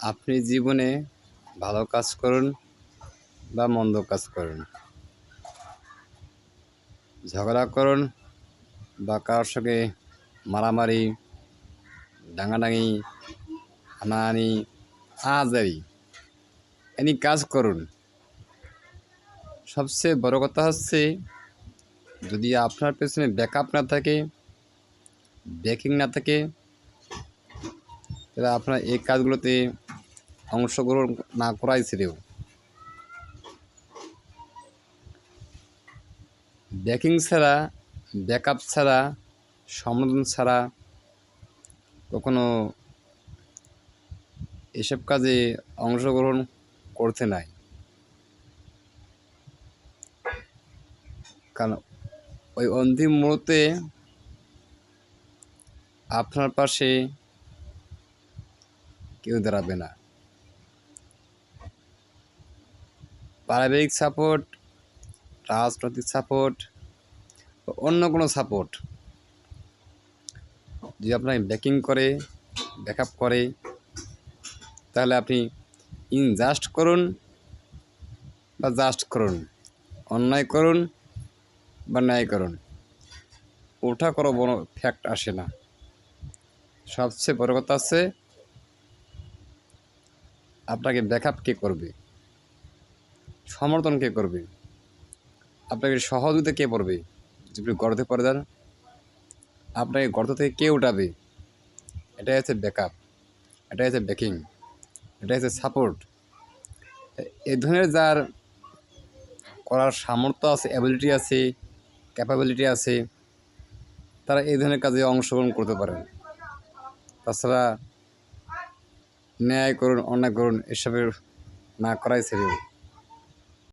আপনি জীবনে ভালো কাজ করুন বা মন্দ কাজ করুন, ঝগড়া করুন বা কারোর সঙ্গে মারামারি, ডাঙাডাঙি, হানাহানি, আহাজারি, এনি কাজ করুন। সবচেয়ে বড় কথা হচ্ছে, যদি আপনার পেছনে ব্যাকআপ না থাকে, ব্যাকিং না থাকে, তাহলে আপনার এই কাজগুলোতে অংশগ্রহণ না করাই ছিল। ব্যাকিং ছাড়া, ব্যাকআপ ছাড়া, সমর্থন ছাড়া কখনো এসব কাজে অংশগ্রহণ করতে নাই। কারণ ওই অন্তিম মুহূর্তে আপনার পাশে কেউ দাঁড়াবে না। পারিবারিক সাপোর্ট, রাজনৈতিক সাপোর্ট, অন্য কোনো সাপোর্ট যদি আপনাকে ব্যাকিং করে, ব্যাকআপ করে, তাহলে আপনি ইনজাস্ট করুন বা জাস্ট করুন, অন্যায় করুন বা ন্যায় করুন, ওটা কোনো বড় ফ্যাক্ট আসে না। সবচেয়ে বড় কথা আছে, আপনাকে ব্যাকআপ কে করবে, সমর্থন কে করবে, আপনাকে সহযোগিতা কে করবে। যদি গর্তে পড়ে যান, আপনাকে গর্ত থেকে কে উঠাবে, এটাই হচ্ছে ব্যাকআপ, এটাই হচ্ছে ব্যাকিং, এটাই হচ্ছে সাপোর্ট। এই ধরনের যার করার সামর্থ্য আছে, অ্যাবিলিটি আছে, ক্যাপাবিলিটি আছে, তারা এই ধরনের কাজে অংশগ্রহণ করতে পারেন। তাছাড়া ন্যায় করুন, অন্যায় করুন, এসবের না করাই শ্রেয়।